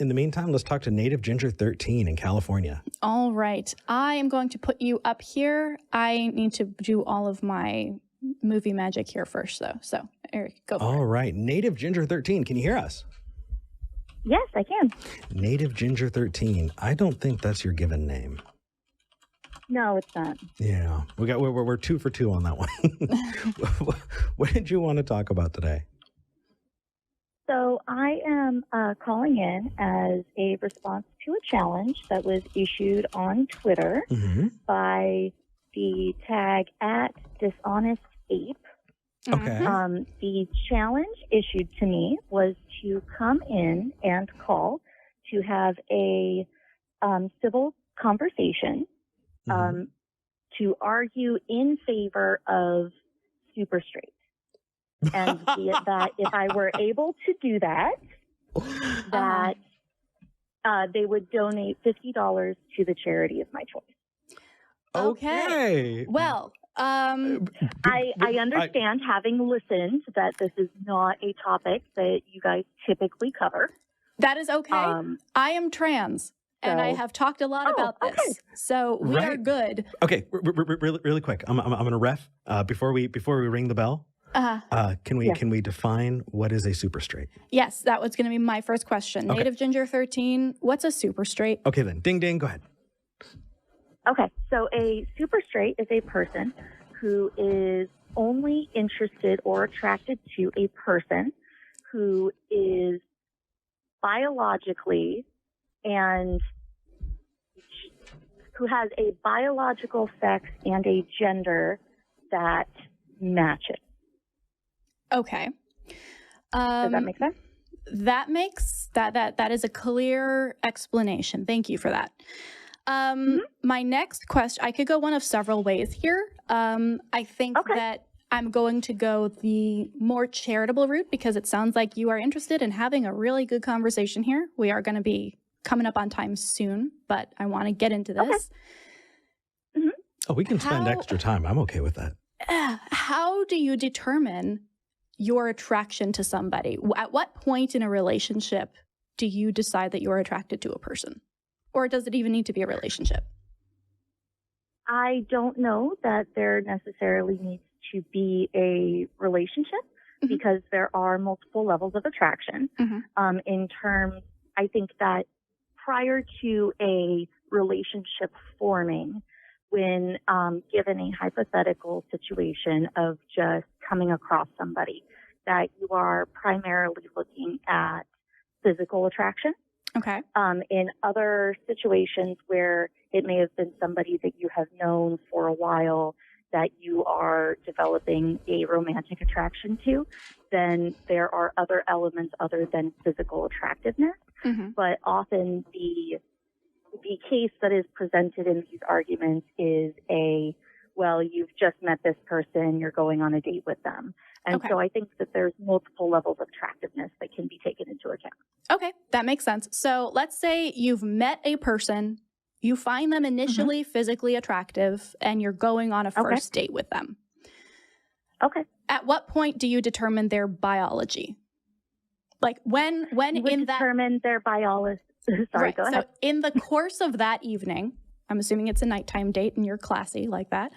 In the meantime, let's talk to NativeGinger13 in California. All right. I am going to put you up here. I need to do all of my movie magic here first, though. So, Eric, go for it. All right. NativeGinger13, can you hear us? Yes, I can. NativeGinger13. I don't think that's your given name. No, it's not. Yeah. We're 2 for 2 on that one. What did you want to talk about today? So I am calling in as a response to a challenge that was issued on Twitter by the tag @DishonestApe. Okay. The challenge issued to me was to come in and call to have a civil conversation to argue in favor of super straight. And that if I were able to do that, that they would donate $50 to the charity of my choice. Okay. Well, I understand, having listened, that this is not a topic that you guys typically cover. That is okay. I am trans, and I have talked a lot about this, so we are good. Okay, really quick. I'm going to ref before we ring the bell. Can we define what is a super straight? Yes, that was going to be my first question. Okay. NativeGinger13, what's a super straight? Okay, then. Ding, ding. Go ahead. Okay, so a super straight is a person who is only interested or attracted to a person who is biologically and who has a biological sex and a gender that matches. Okay. Does that make sense? That is a clear explanation. Thank you for that. My next question, I could go one of several ways here. I think that I'm going to go the more charitable route because it sounds like you are interested in having a really good conversation here. We are going to be coming up on time soon, but I want to get into this. Oh, we can spend extra time. I'm okay with that. How do you determine your attraction to somebody? At what point in a relationship do you decide that you're attracted to a person? Or does it even need to be a relationship? I don't know that there necessarily needs to be a relationship because there are multiple levels of attraction. In terms, I think that prior to a relationship forming, when given a hypothetical situation of just coming across somebody, that you are primarily looking at physical attraction. Okay. In other situations where it may have been somebody that you have known for a while that you are developing a romantic attraction to, then there are other elements other than physical attractiveness. But often the case that is presented in these arguments is well, you've just met this person, you're going on a date with them. And so I think that there's multiple levels of attractiveness that can be taken into account. Okay, that makes sense. So let's say you've met a person, you find them initially physically attractive, and you're going on a first date with them. Okay. At what point do you determine their biology? Like when you would determine their biology. Sorry, go ahead. So in the course of that evening, I'm assuming it's a nighttime date and you're classy like that.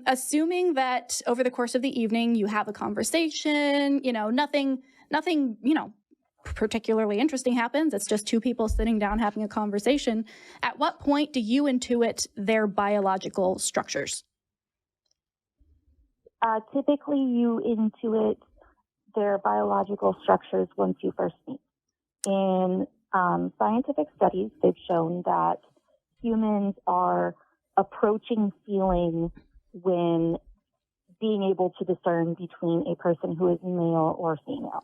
Assuming that over the course of the evening, you have a conversation, nothing, particularly interesting happens. It's just two people sitting down having a conversation. At what point do you intuit their biological structures? Typically, you intuit their biological structures once you first meet. In scientific studies, they've shown that humans are approaching feeling when being able to discern between a person who is male or female.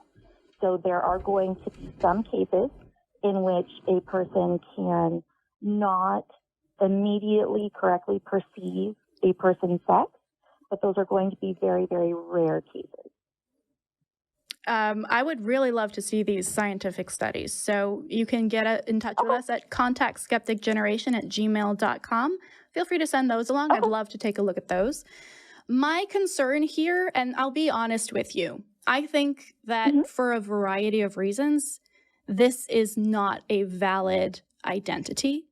So there are going to be some cases in which a person can not immediately correctly perceive a person's sex, but those are going to be very, very rare cases. I would really love to see these scientific studies. So you can get in touch with us at contactskepticgeneration@gmail.com. Feel free to send those along. I'd love to take a look at those. My concern here, and I'll be honest with you, I think that for a variety of reasons, this is not a valid identity.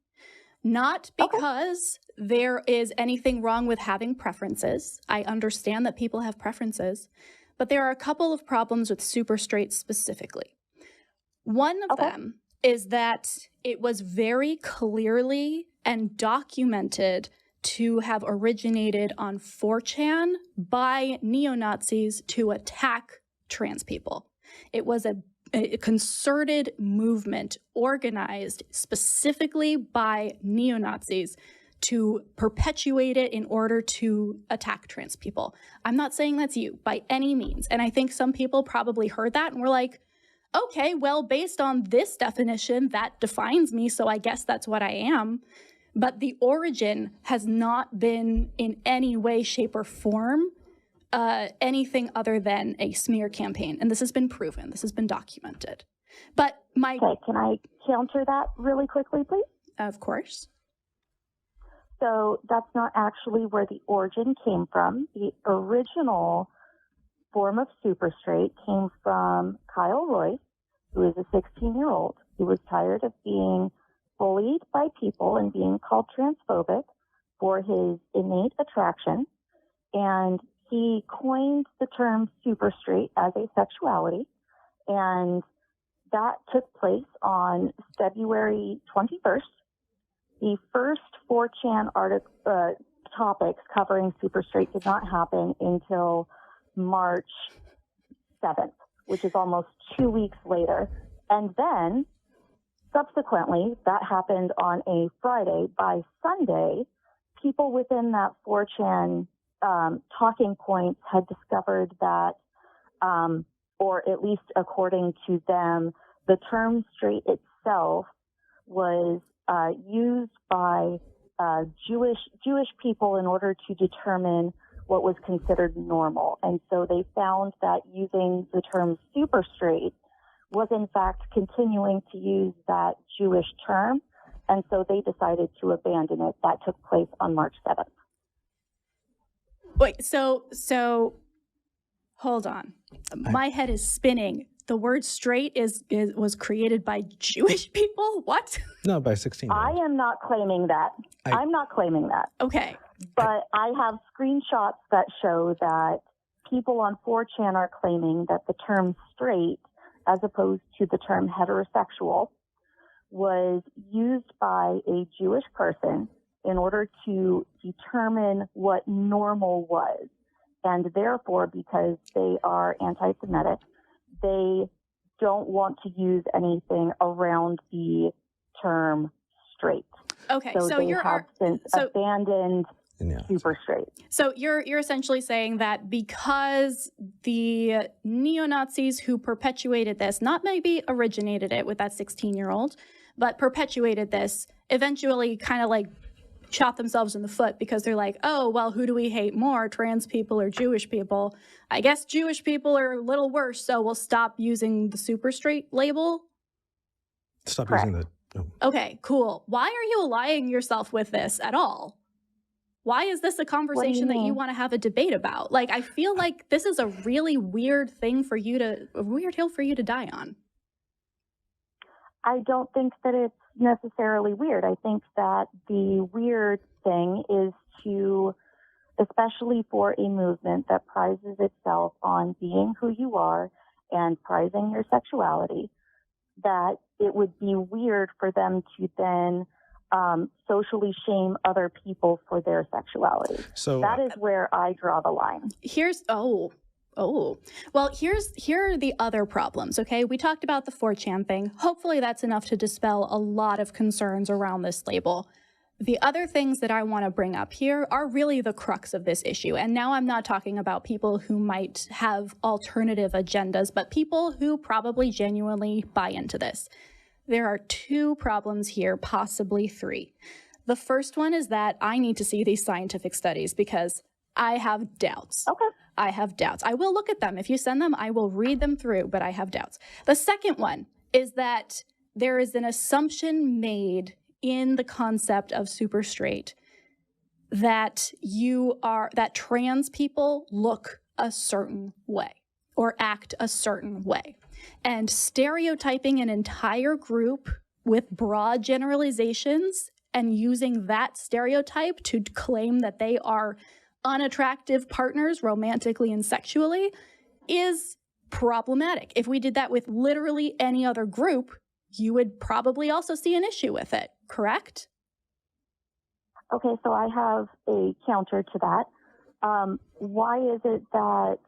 Not because there is anything wrong with having preferences. I understand that people have preferences, but there are a couple of problems with super straight specifically. One of them is that it was very clearly and documented to have originated on 4chan by neo-Nazis to attack trans people. It was a concerted movement organized specifically by neo-Nazis to perpetuate it in order to attack trans people. I'm not saying that's you by any means. And I think some people probably heard that and were like, okay, well, based on this definition, that defines me, so I guess that's what I am. But the origin has not been in any way, shape, or form anything other than a smear campaign. And this has been proven. This has been documented. But Okay, can I counter that really quickly, please? Of course. So that's not actually where the origin came from. The original form of super straight came from Kyle Royce, who is a 16-year-old who was tired of being bullied by people and being called transphobic for his innate attraction. And he coined the term super straight as a sexuality. And that took place on February 21st. The first 4chan topics covering super straight did not happen until March 7th, which is almost 2 weeks later. And then, subsequently, that happened on a Friday. By Sunday, people within that 4chan talking points had discovered that, or at least according to them, the term straight itself was used by Jewish people in order to determine what was considered normal. And so they found that using the term super straight was in fact continuing to use that Jewish term. And so they decided to abandon it. That took place on March 7th. Wait, so hold on. My head is spinning. The word straight was created by Jewish people? What? No, by 16. I am not claiming that. I'm not claiming that. Okay. But I have screenshots that show that people on 4chan are claiming that the term straight, as opposed to the term heterosexual, was used by a Jewish person in order to determine what normal was. And therefore, because they are anti-Semitic, they don't want to use anything around the term straight. Okay, so they have since abandoned super straight. So you're essentially saying that because the neo-Nazis who perpetuated this, not maybe originated it with that 16-year-old, but perpetuated this, eventually kind of like shot themselves in the foot because they're like, oh, well, who do we hate more, trans people or Jewish people? I guess Jewish people are a little worse, so we'll stop using the super straight label? Stop using the... Oh. Okay, cool. Why are you allying yourself with this at all? Why is this a conversation that you want to have a debate about? Like, I feel like this is a really weird thing for you to, a weird hill for you to die on. I don't think that it's necessarily weird. I think that the weird thing is to, especially for a movement that prizes itself on being who you are and prizing your sexuality, that it would be weird for them to then socially shame other people for their sexuality. So that is where I draw the line. Here are the other problems, okay? We talked about the 4chan thing. Hopefully that's enough to dispel a lot of concerns around this label. The other things that I want to bring up here are really the crux of this issue. And now I'm not talking about people who might have alternative agendas, but people who probably genuinely buy into this. There are two problems here, possibly three. The first one is that I need to see these scientific studies because I have doubts. Okay. I have doubts. I will look at them. If you send them, I will read them through, but I have doubts. The second one is that there is an assumption made in the concept of super straight that trans people look a certain way or act a certain way. and stereotyping an entire group with broad generalizations and using that stereotype to claim that they are unattractive partners romantically and sexually is problematic. If we did that with literally any other group, you would probably also see an issue with it, correct? Okay, so I have a counter to that. Why is it that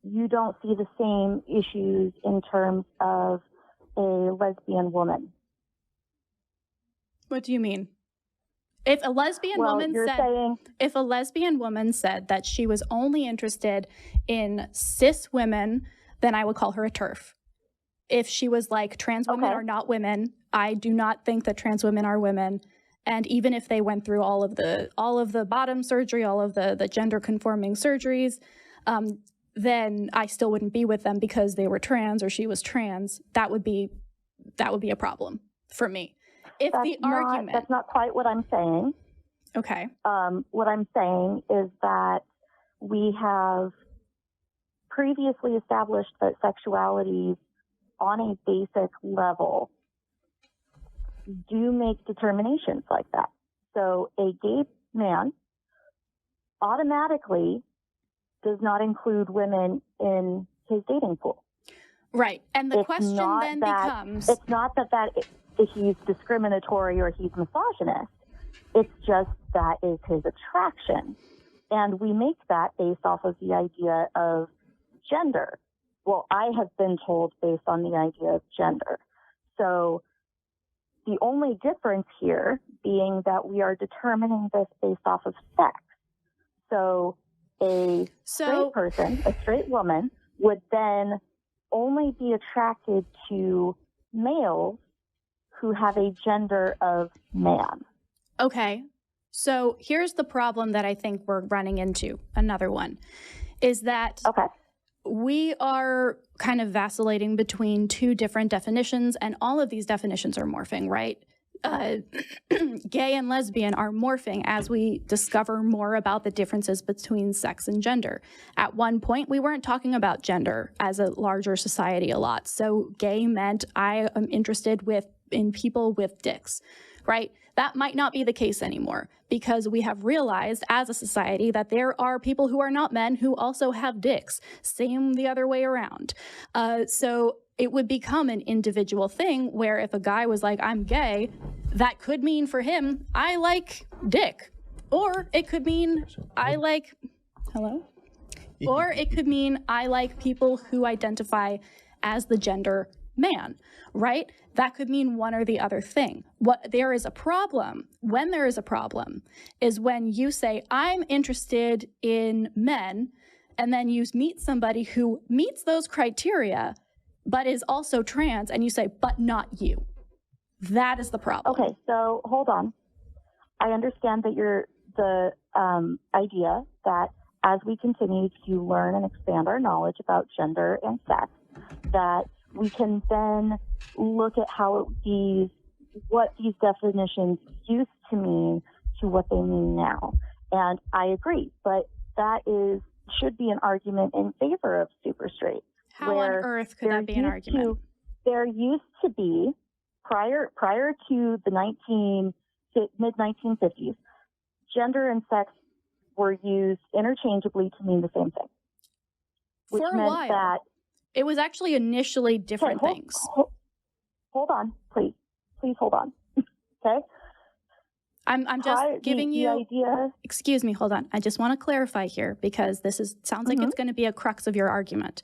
you don't see the same issues in terms of a lesbian woman? What do you mean? If a lesbian woman said that she was only interested in cis women, then I would call her a TERF. If she was like, trans women are not women, I do not think that trans women are women. And even if they went through all of the bottom surgery, all of the gender conforming surgeries, then I still wouldn't be with them because they were trans or she was trans. That would be a problem for me. That's not quite what I'm saying. Okay. What I'm saying is that we have previously established that sexualities on a basic level do make determinations like that. So a gay man automatically does not include women in his dating pool. Right. And the question then becomes... It's not that he's discriminatory or he's misogynist. It's just that is his attraction. And we make that based off of the idea of gender. Well, I have been told based on the idea of gender. So the only difference here being that we are determining this based off of sex. So a straight person, a straight woman, would then only be attracted to males who have a gender of man. Okay. So here's the problem that I think we're running into. Another one is that we are kind of vacillating between two different definitions, and all of these definitions are morphing, right? Gay and lesbian are morphing as we discover more about the differences between sex and gender. At one point, we weren't talking about gender as a larger society a lot. So gay meant I am interested in people with dicks, right? That might not be the case anymore because we have realized as a society that there are people who are not men who also have dicks. Same the other way around. So it would become an individual thing where if a guy was like, I'm gay, that could mean for him, I like dick. Or it could mean I like, or it could mean I like people who identify as the gender man, right? That could mean one or the other thing. When there is a problem, is when you say, I'm interested in men, and then you meet somebody who meets those criteria, but is also trans, and you say, but not you. That is the problem. Okay, so hold on. I understand that the idea that as we continue to learn and expand our knowledge about gender and sex, that we can then look at what these definitions used to mean to what they mean now. And I agree, but that should be an argument in favor of super straight. How on earth could that be an argument? There used to be, prior to the mid-1950s, gender and sex were used interchangeably to mean the same thing. Which For a meant while. That it was actually initially different things. Hold on, please. Please hold on. Okay? I'm just giving you the idea. Excuse me, hold on. I just want to clarify here because this sounds like it's going to be a crux of your argument.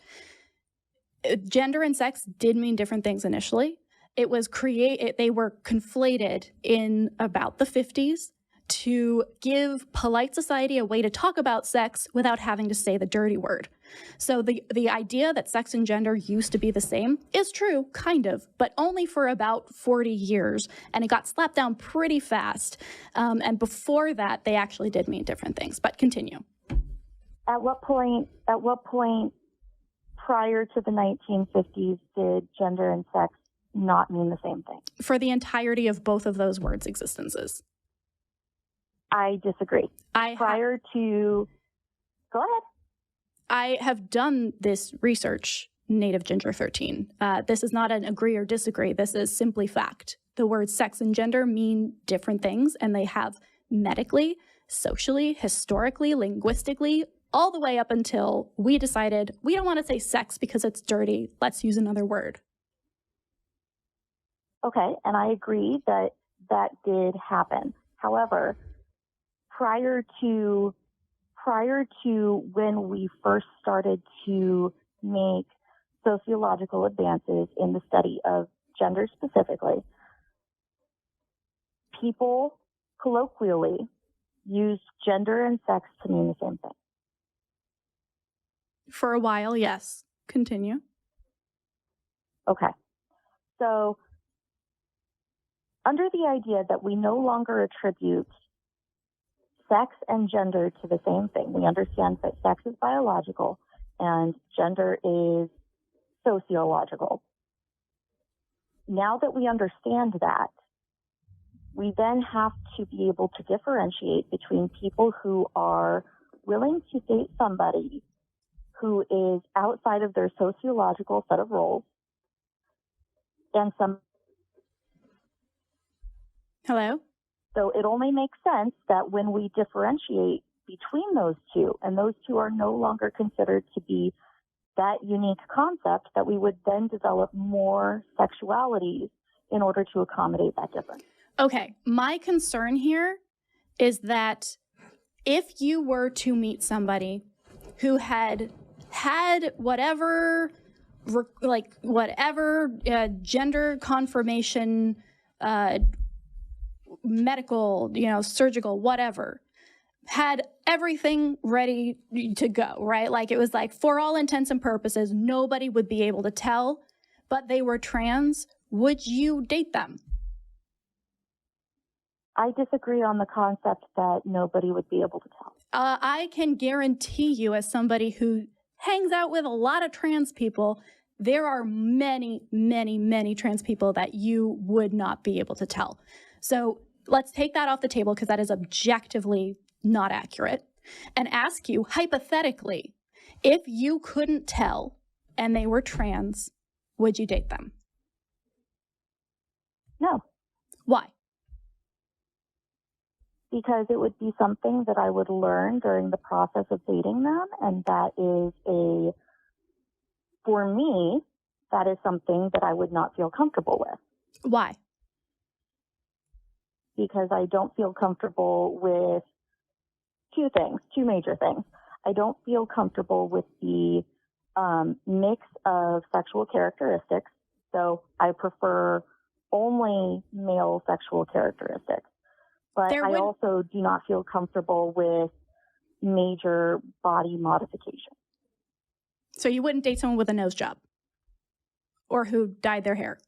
Gender and sex did mean different things initially. They were conflated in about the 50s to give polite society a way to talk about sex without having to say the dirty word. So the idea that sex and gender used to be the same is true, kind of, but only for about 40 years, and it got slapped down pretty fast. And before that, they actually did mean different things, but continue. At what point prior to the 1950s did gender and sex not mean the same thing? For the entirety of both of those words' existences. I disagree. Go ahead. I have done this research NativeGinger13. This is not an agree or disagree. This is simply fact. The words sex and gender mean different things, and they have medically, socially, historically, linguistically, all the way up until we decided we don't want to say sex because it's dirty. Let's use another word. Okay, and I agree that that did happen. However, prior to when we first started to make sociological advances in the study of gender specifically, people colloquially used gender and sex to mean the same thing. For a while, yes. Continue. Okay. So, under the idea that we no longer attribute sex and gender to the same thing, we understand that sex is biological and gender is sociological. Now that we understand that, we then have to be able to differentiate between people who are willing to date somebody who is outside of their sociological set of roles and some. Hello? So it only makes sense that when we differentiate between those two, and those two are no longer considered to be that unique concept, that we would then develop more sexualities in order to accommodate that difference. Okay, my concern here is that if you were to meet somebody who had whatever gender confirmation, medical, surgical, whatever, had everything ready to go, right? Like it was like, for all intents and purposes, nobody would be able to tell, but they were trans, would you date them? I disagree on the concept that nobody would be able to tell. I can guarantee you, as somebody who hangs out with a lot of trans people, there are many, many, many trans people that you would not be able to tell. So let's take that off the table because that is objectively not accurate, and ask you, hypothetically, if you couldn't tell and they were trans, would you date them? No. Why? Because it would be something that I would learn during the process of dating them, and that is for me, that is something that I would not feel comfortable with. Why? Because I don't feel comfortable with two major things. I don't feel comfortable with the mix of sexual characteristics, so I prefer only male sexual characteristics. But I also do not feel comfortable with major body modification. So you wouldn't date someone with a nose job or who dyed their hair?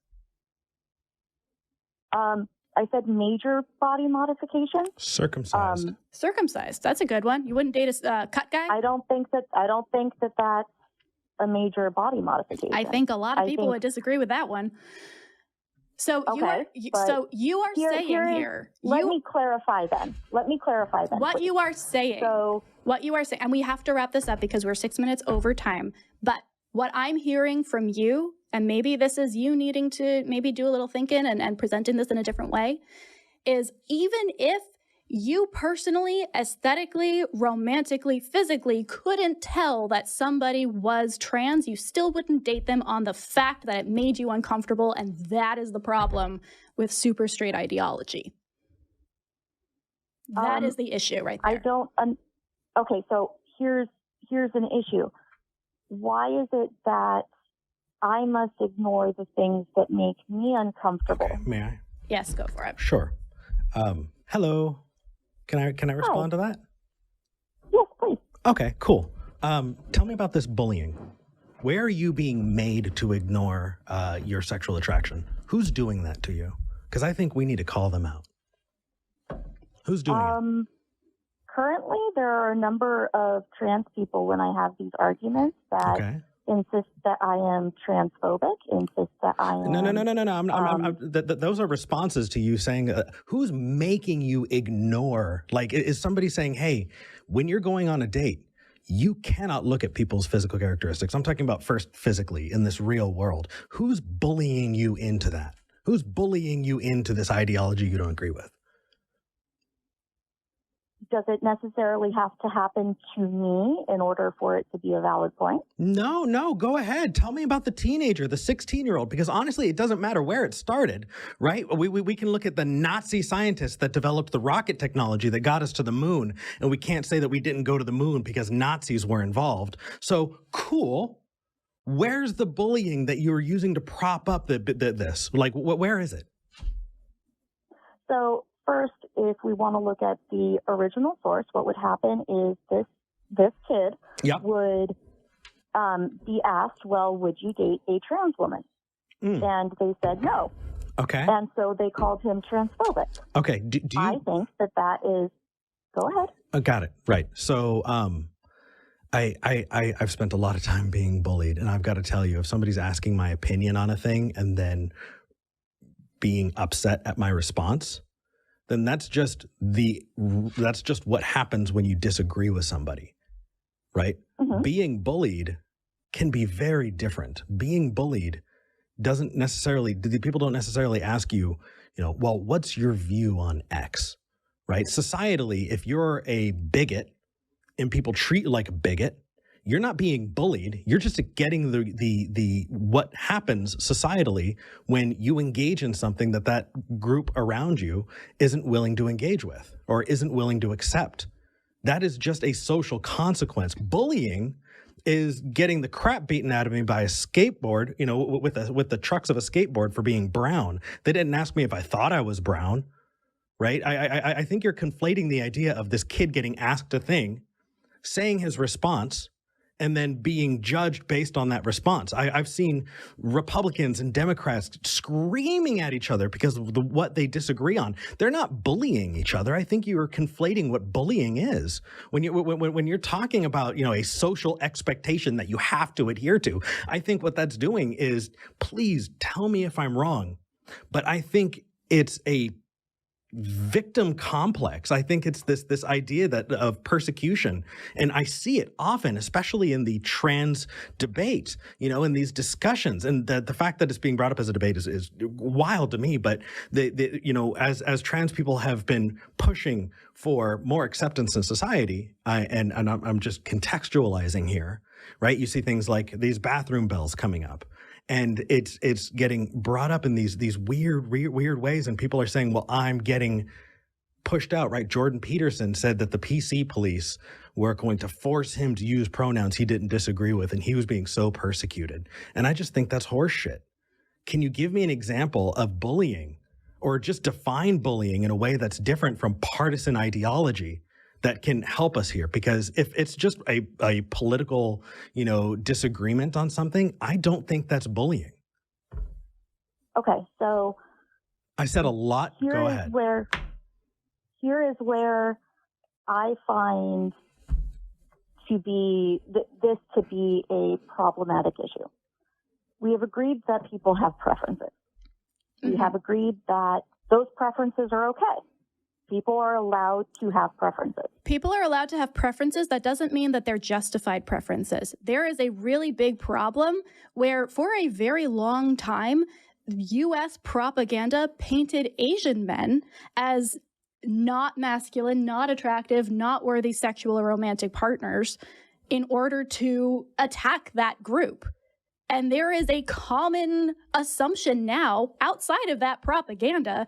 I said major body modification. Circumcised. Circumcised. That's a good one. You wouldn't date a cut guy? I don't think that that's a major body modification. I think a lot of people would disagree with that one. So okay, you are saying here. Let me clarify then. What you are saying. What you are saying, and we have to wrap this up because we're 6 minutes over time. But what I'm hearing from you, and maybe this is you needing to maybe do a little thinking and presenting this in a different way, is even if you personally, aesthetically, romantically, physically couldn't tell that somebody was trans, you still wouldn't date them on the fact that it made you uncomfortable, and that is the problem with super straight ideology. That is the issue right there. Okay, so here's an issue. Why is it that I must ignore the things that make me uncomfortable? Okay, may I? Yes, go for it. Sure. Hello. Can I respond to that? Yes, please. Okay, cool. Tell me about this bullying. Where are you being made to ignore your sexual attraction? Who's doing that to you? Because I think we need to call them out. Who's doing it? Currently, there are a number of trans people when I have these arguments that insist that I am transphobic, insist that I am... No. Those are responses to you saying, who's making you ignore? Like, is somebody saying, hey, when you're going on a date, you cannot look at people's physical characteristics. I'm talking about first physically in this real world. Who's bullying you into that? Who's bullying you into this ideology you don't agree with? Does it necessarily have to happen to me in order for it to be a valid point? No, go ahead. Tell me about the teenager, the 16-year-old, because honestly, it doesn't matter where it started, right? We can look at the Nazi scientists that developed the rocket technology that got us to the moon, and we can't say that we didn't go to the moon because Nazis were involved. So, cool. Where's the bullying that you're using to prop up this? Like, where is it? So, first, if we want to look at the original source, what would happen is this kid would be asked, well, would you date a trans woman? And they said no. Okay. And so they called him transphobic. Okay. Do you... I think that is... Go ahead. Got it. Right. So I've spent a lot of time being bullied, and I've got to tell you, if somebody's asking my opinion on a thing and then being upset at my response, then that's just what happens when you disagree with somebody, right? Mm-hmm. Being bullied can be very different. Being bullied people don't necessarily ask you, well, what's your view on X, right? Societally, if you're a bigot and people treat you like a bigot, you're not being bullied. You're just getting the what happens societally when you engage in something that group around you isn't willing to engage with or isn't willing to accept. That is just a social consequence. Bullying is getting the crap beaten out of me by a skateboard, with the trucks of a skateboard for being brown. They didn't ask me if I thought I was brown, right? I think you're conflating the idea of this kid getting asked a thing, saying his response, and then being judged based on that response. I've seen Republicans and Democrats screaming at each other because of what they disagree on. They're not bullying each other. I think you are conflating what bullying is. When you're talking about, a social expectation that you have to adhere to, I think what that's doing is, please tell me if I'm wrong, but I think it's a victim complex. I think it's this idea of persecution, and I see it often, especially in the trans debate, in these discussions, and the fact that it's being brought up as a debate is wild to me. But as trans people have been pushing for more acceptance in society, and I'm just contextualizing here, right? You see things like these bathroom bells coming up. And it's getting brought up in these weird ways, and people are saying, well, I'm getting pushed out, right? Jordan Peterson said that the PC police were going to force him to use pronouns he didn't disagree with, and he was being so persecuted. And I just think that's horseshit. Can you give me an example of bullying, or just define bullying in a way that's different from partisan ideology that can help us here? Because if it's just a political, disagreement on something, I don't think that's bullying. Okay, so I said a lot. Go ahead. Here is where I find this to be a problematic issue. We have agreed that people have preferences. Mm-hmm. We have agreed that those preferences are okay. People are allowed to have preferences. People are allowed to have preferences. That doesn't mean that they're justified preferences. There is a really big problem where, for a very long time, U.S. propaganda painted Asian men as not masculine, not attractive, not worthy sexual or romantic partners in order to attack that group. And there is a common assumption now outside of that propaganda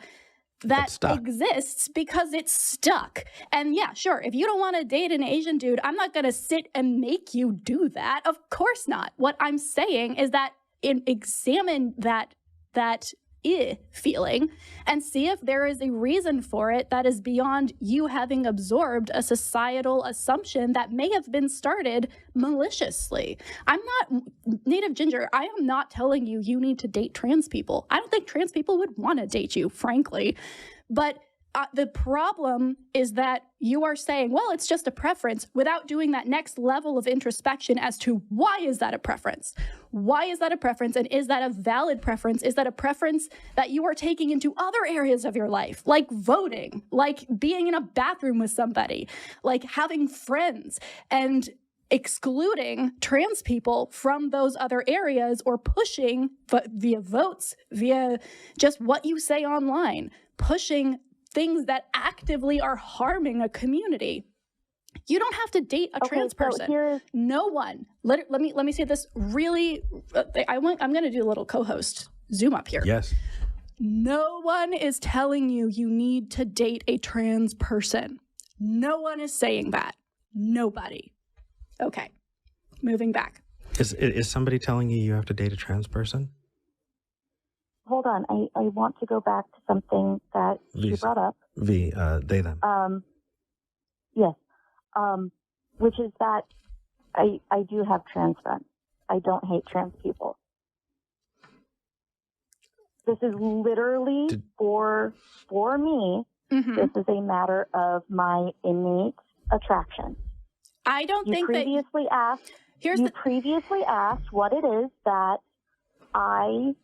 that exists because it's stuck. And yeah, sure, if you don't want to date an Asian dude, I'm not going to sit and make you do that. Of course not. What I'm saying is that examine that feeling and see if there is a reason for it that is beyond you having absorbed a societal assumption that may have been started maliciously. I'm not, Native Ginger, I am not telling you need to date trans people. I don't think trans people would want to date you, frankly. But the problem is that you are saying, well, it's just a preference, without doing that next level of introspection as to why is that a preference? Why is that a preference? And is that a valid preference? Is that a preference that you are taking into other areas of your life, like voting, like being in a bathroom with somebody, like having friends? And excluding trans people from those other areas or pushing via votes, via just what you say online, pushing things that actively are harming a community. You don't have to date a trans person. No one. Let me say this really. I'm going to do a little co-host zoom up here. Yes. No one is telling you need to date a trans person. No one is saying that. Nobody. Okay. Moving back. Is somebody telling you have to date a trans person? Hold on. I want to go back to something that you brought up. They, them. Yes. Which is that I do have trans friends. I don't hate trans people. This is literally for me. Mm-hmm. This is a matter of my innate attraction. I don't think previously asked. You previously asked what it is that I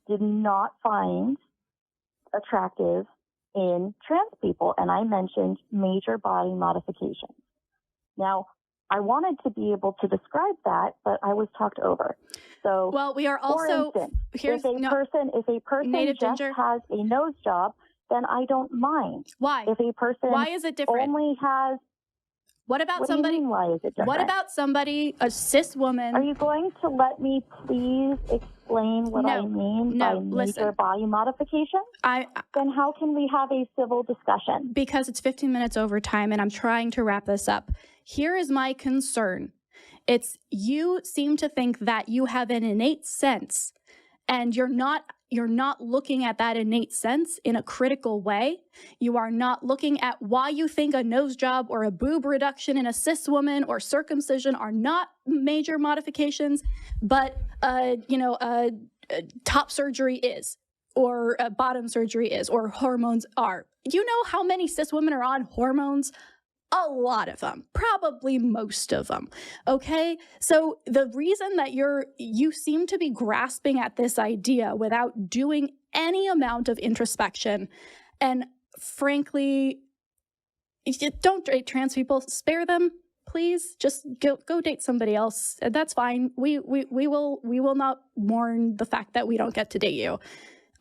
did not find attractive in trans people, and I mentioned major body modifications. Now, I wanted to be able to describe that, but I was talked over. So, well, we are also. For instance, if a person just has a nose job, then I don't mind. Why? If a person why is it different? Only has. What about what somebody? Do you mean, why is it different? What about somebody, a cis woman? Are you going to let me please explain what I mean by major body modification? Then how can we have a civil discussion? Because it's 15 minutes over time, and I'm trying to wrap this up. Here is my concern. It's you seem to think that you have an innate sense, and you're not looking at that innate sense in a critical way. You are not looking at why you think a nose job or a boob reduction in a cis woman or circumcision are not major modifications, but top surgery is, or bottom surgery is, or hormones are. You know how many cis women are on hormones? A lot of them, probably most of them. Okay. So the reason that you seem to be grasping at this idea without doing any amount of introspection, and frankly, don't date trans people, spare them, please. Just go date somebody else. That's fine. We will not mourn the fact that we don't get to date you.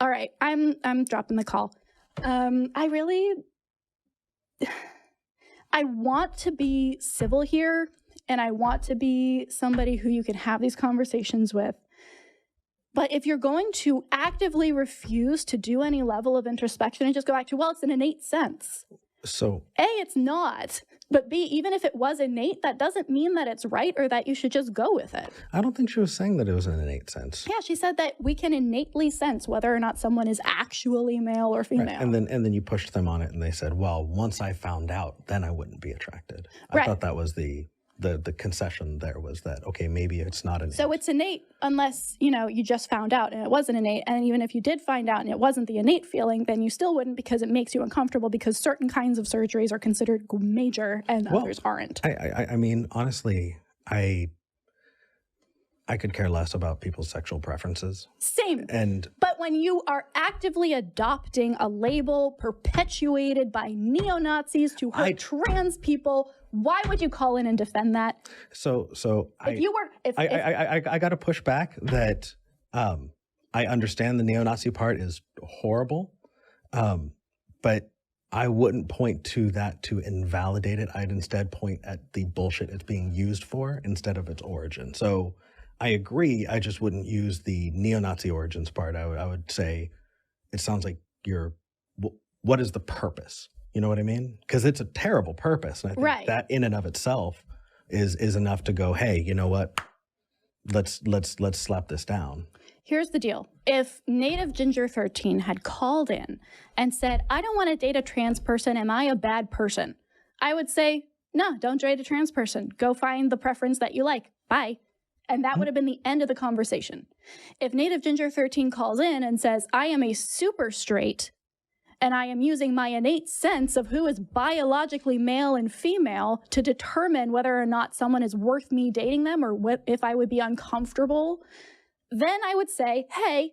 All right. I'm dropping the call. I want to be civil here, and I want to be somebody who you can have these conversations with. But if you're going to actively refuse to do any level of introspection and just go back to, well, it's an innate sense. So A, it's not. But B, even if it was innate, that doesn't mean that it's right or that you should just go with it. I don't think she was saying that it was an innate sense. Yeah, she said that we can innately sense whether or not someone is actually male or female. Right. And then you pushed them on it, and they said, well, once I found out, then I wouldn't be attracted. I thought that was the concession there, was that, okay, maybe it's not innate. So it's innate unless, you just found out and it wasn't innate. And even if you did find out and it wasn't the innate feeling, then you still wouldn't, because it makes you uncomfortable, because certain kinds of surgeries are considered major and others aren't. I mean, honestly, I could care less about people's sexual preferences. Same. But when you are actively adopting a label perpetuated by neo-Nazis to hurt trans people, why would you call in and defend that? So I got to push back that I understand the neo-Nazi part is horrible, but I wouldn't point to that to invalidate it. I'd instead point at the bullshit it's being used for instead of its origin. So I agree. I just wouldn't use the neo-Nazi origins part. I would say it sounds like what is the purpose? You know what I mean? Because it's a terrible purpose. And I think that in and of itself is enough to go, hey, you know what? Let's slap this down. Here's the deal. If NativeGinger13 had called in and said, I don't want to date a trans person, am I a bad person? I would say, no, don't date a trans person. Go find the preference that you like. Bye. And that would have been the end of the conversation. If NativeGinger13 calls in and says, I am a super straight, and I am using my innate sense of who is biologically male and female to determine whether or not someone is worth me dating them, or if I would be uncomfortable, then I would say, hey,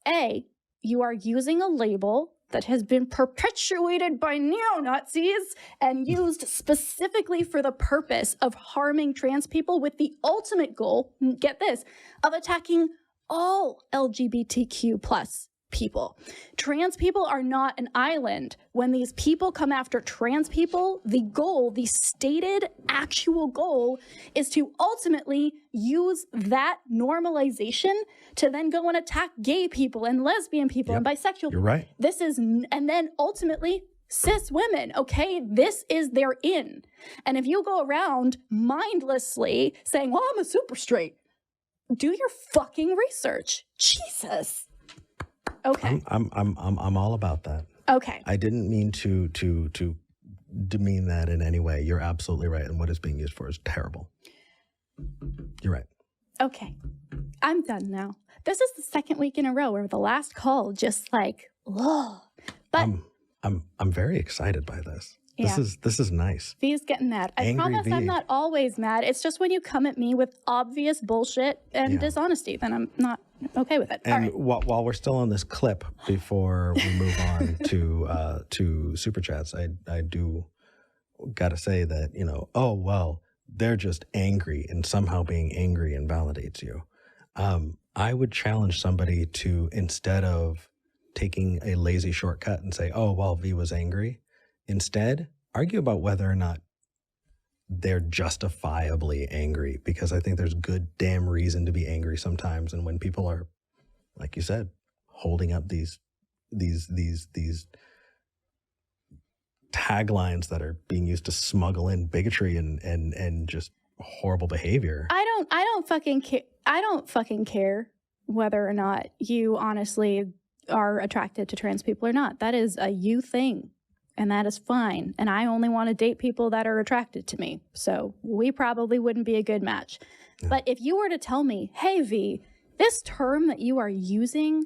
A, you are using a label that has been perpetuated by neo-Nazis and used specifically for the purpose of harming trans people with the ultimate goal, get this, of attacking all LGBTQ plus people. Trans people are not an island. When these people come after trans people, the goal, the stated actual goal, is to ultimately use that normalization to then go and attack gay people and lesbian people and bisexual. You're right. This is, and then ultimately cis women, okay? This is their in. And if you go around mindlessly saying, well, I'm a super straight, do your fucking research. Jesus. Okay. I'm all about that. Okay. I didn't mean to demean that in any way. You're absolutely right, and what it's being used for is terrible. You're right. Okay. I'm done now. This is the second week in a row where the last call just like, ugh. But I'm very excited by this. Yeah. This is nice. V's getting mad. I Angry promise V. I'm not always mad. It's just when you come at me with obvious bullshit and dishonesty, then I'm not okay with it. And while we're still on this clip, before we move on to super chats, I do gotta say that, you know, oh well, they're just angry, and somehow being angry invalidates you. I would challenge somebody to, instead of taking a lazy shortcut and say, oh well, V was angry, instead argue about whether or not they're justifiably angry, because I think there's good damn reason to be angry sometimes. And when people are, like you said, holding up these taglines that are being used to smuggle in bigotry and just horrible behavior. I don't fucking care whether or not you honestly are attracted to trans people or not. That is a you thing. And that is fine. And I only want to date people that are attracted to me. So we probably wouldn't be a good match. Yeah. But if you were to tell me, hey, V, this term that you are using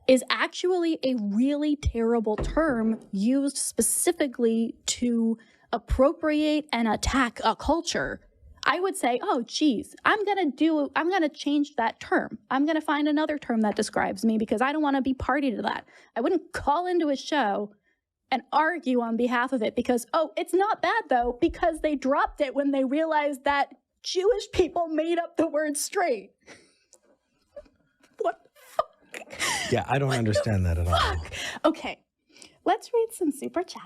is actually a really terrible term used specifically to appropriate and attack a culture, I would say, oh, geez, I'm going to change that term. I'm going to find another term that describes me because I don't want to be party to that. I wouldn't call into a show and argue on behalf of it because, oh, it's not bad though, because they dropped it when they realized that Jewish people made up the word straight. What the fuck? Yeah, I don't understand that at all. Okay, let's read some super chats.